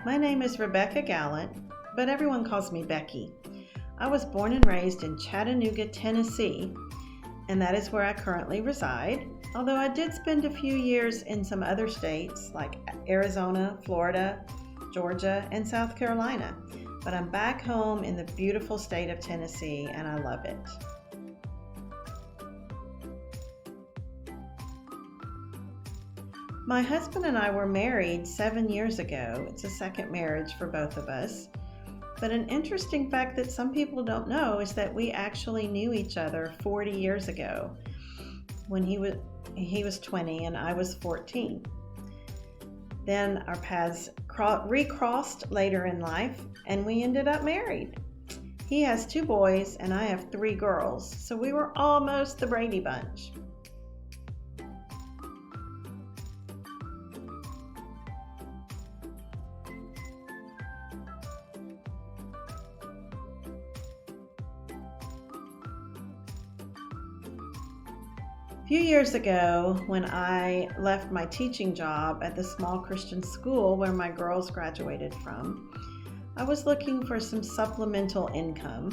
My name is Rebecca Gallant, but everyone calls me Becky. I was born and raised in Chattanooga, Tennessee, and that is where I currently reside, although I did spend a few years in some other states like Arizona, Florida, Georgia, and South Carolina. But I'm back home in the beautiful state of Tennessee, and I love it. My husband and I were married 7 years ago. It's a second marriage for both of us. But an interesting fact that some people don't know is that we actually knew each other 40 years ago when he was 20 and I was 14. Then our paths recrossed later in life and we ended up married. He has 2 boys and I have 3 girls, so we were almost the Brady Bunch. A few years ago, when I left my teaching job at the small Christian school where my girls graduated from, I was looking for some supplemental income.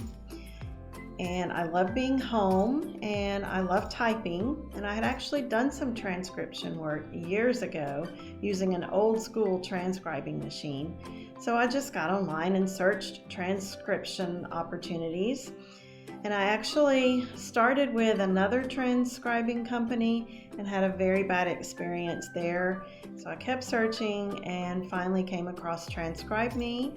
And I love being home and I love typing. And I had actually done some transcription work years ago using an old school transcribing machine. So I just got online and searched transcription opportunities. And I actually started with another transcribing company and had a very bad experience there. So I kept searching and finally came across TranscribeMe.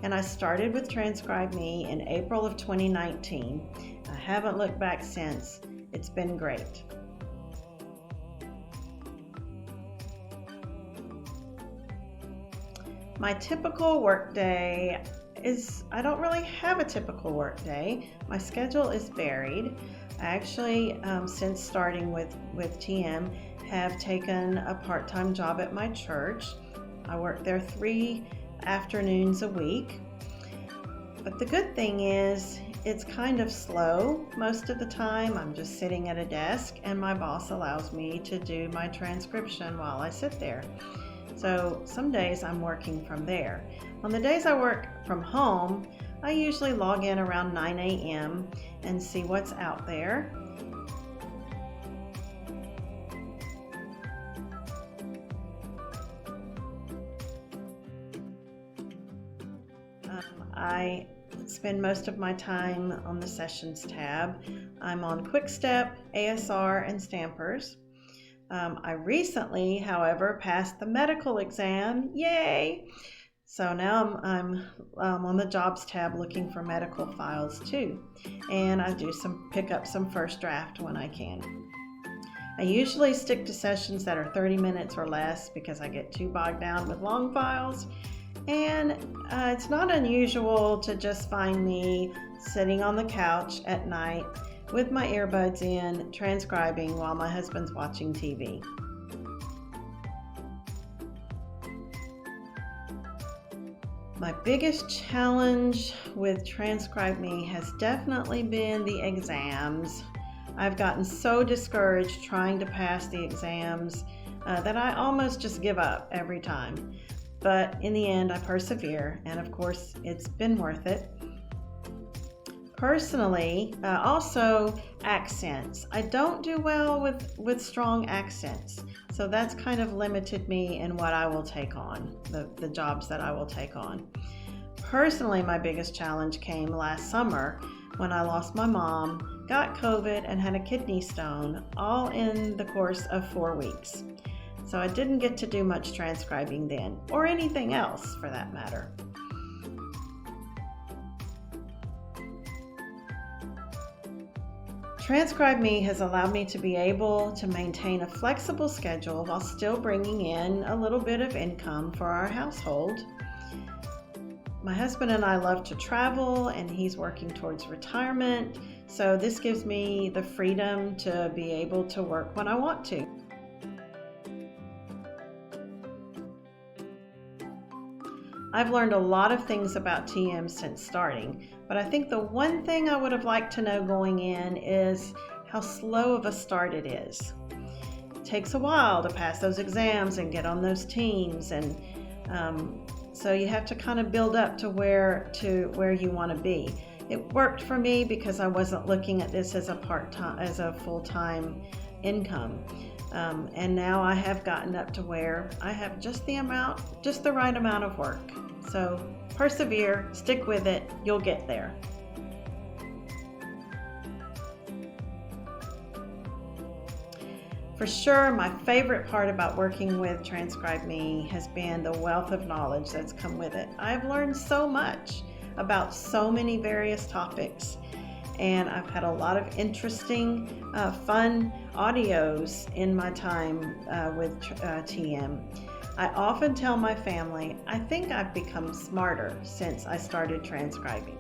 And I started with TranscribeMe in April of 2019. I haven't looked back since. It's been great. My typical workday I don't really have a typical work day. My schedule is varied. I actually, since starting with TM, have taken a part-time job at my church. I work there 3 afternoons a week. But the good thing is it's kind of slow most of the time. I'm just sitting at a desk and my boss allows me to do my transcription while I sit there. So some days I'm working from there. On the days I work from home, I usually log in around 9 a.m. and see what's out there. I spend most of my time on the Sessions tab. I'm on Quick Step, ASR, and Stampers. I recently, however, passed the medical exam. Yay! So now I'm on the Jobs tab looking for medical files too. And I do pick up some first draft when I can. I usually stick to sessions that are 30 minutes or less because I get too bogged down with long files. And it's not unusual to just find me sitting on the couch at night with my earbuds in, transcribing while my husband's watching TV. My biggest challenge with TranscribeMe has definitely been the exams. I've gotten so discouraged trying to pass the exams that I almost just give up every time. But in the end, I persevere, and of course, it's been worth it. Personally, also accents. I don't do well with strong accents, so that's kind of limited me in what I will take on, the jobs that I will take on. Personally, my biggest challenge came last summer when I lost my mom, got COVID, and had a kidney stone, all in the course of 4 weeks. So I didn't get to do much transcribing then, or anything else for that matter. TranscribeMe has allowed me to be able to maintain a flexible schedule while still bringing in a little bit of income for our household. My husband and I love to travel, and he's working towards retirement, so this gives me the freedom to be able to work when I want to. I've learned a lot of things about TM since starting, but I think the one thing I would have liked to know going in is how slow of a start it is. It takes a while to pass those exams and get on those teams, and So you have to kind of build up to where you want to be. It worked for me because I wasn't looking at this as a full-time income. And now I have gotten up to where I have just the right amount of work. So persevere, stick with it, you'll get there. For sure, my favorite part about working with TranscribeMe has been the wealth of knowledge that's come with it. I've learned so much about so many various topics, and I've had a lot of interesting, fun audios in my time with TM. I often tell my family, I think I've become smarter since I started transcribing.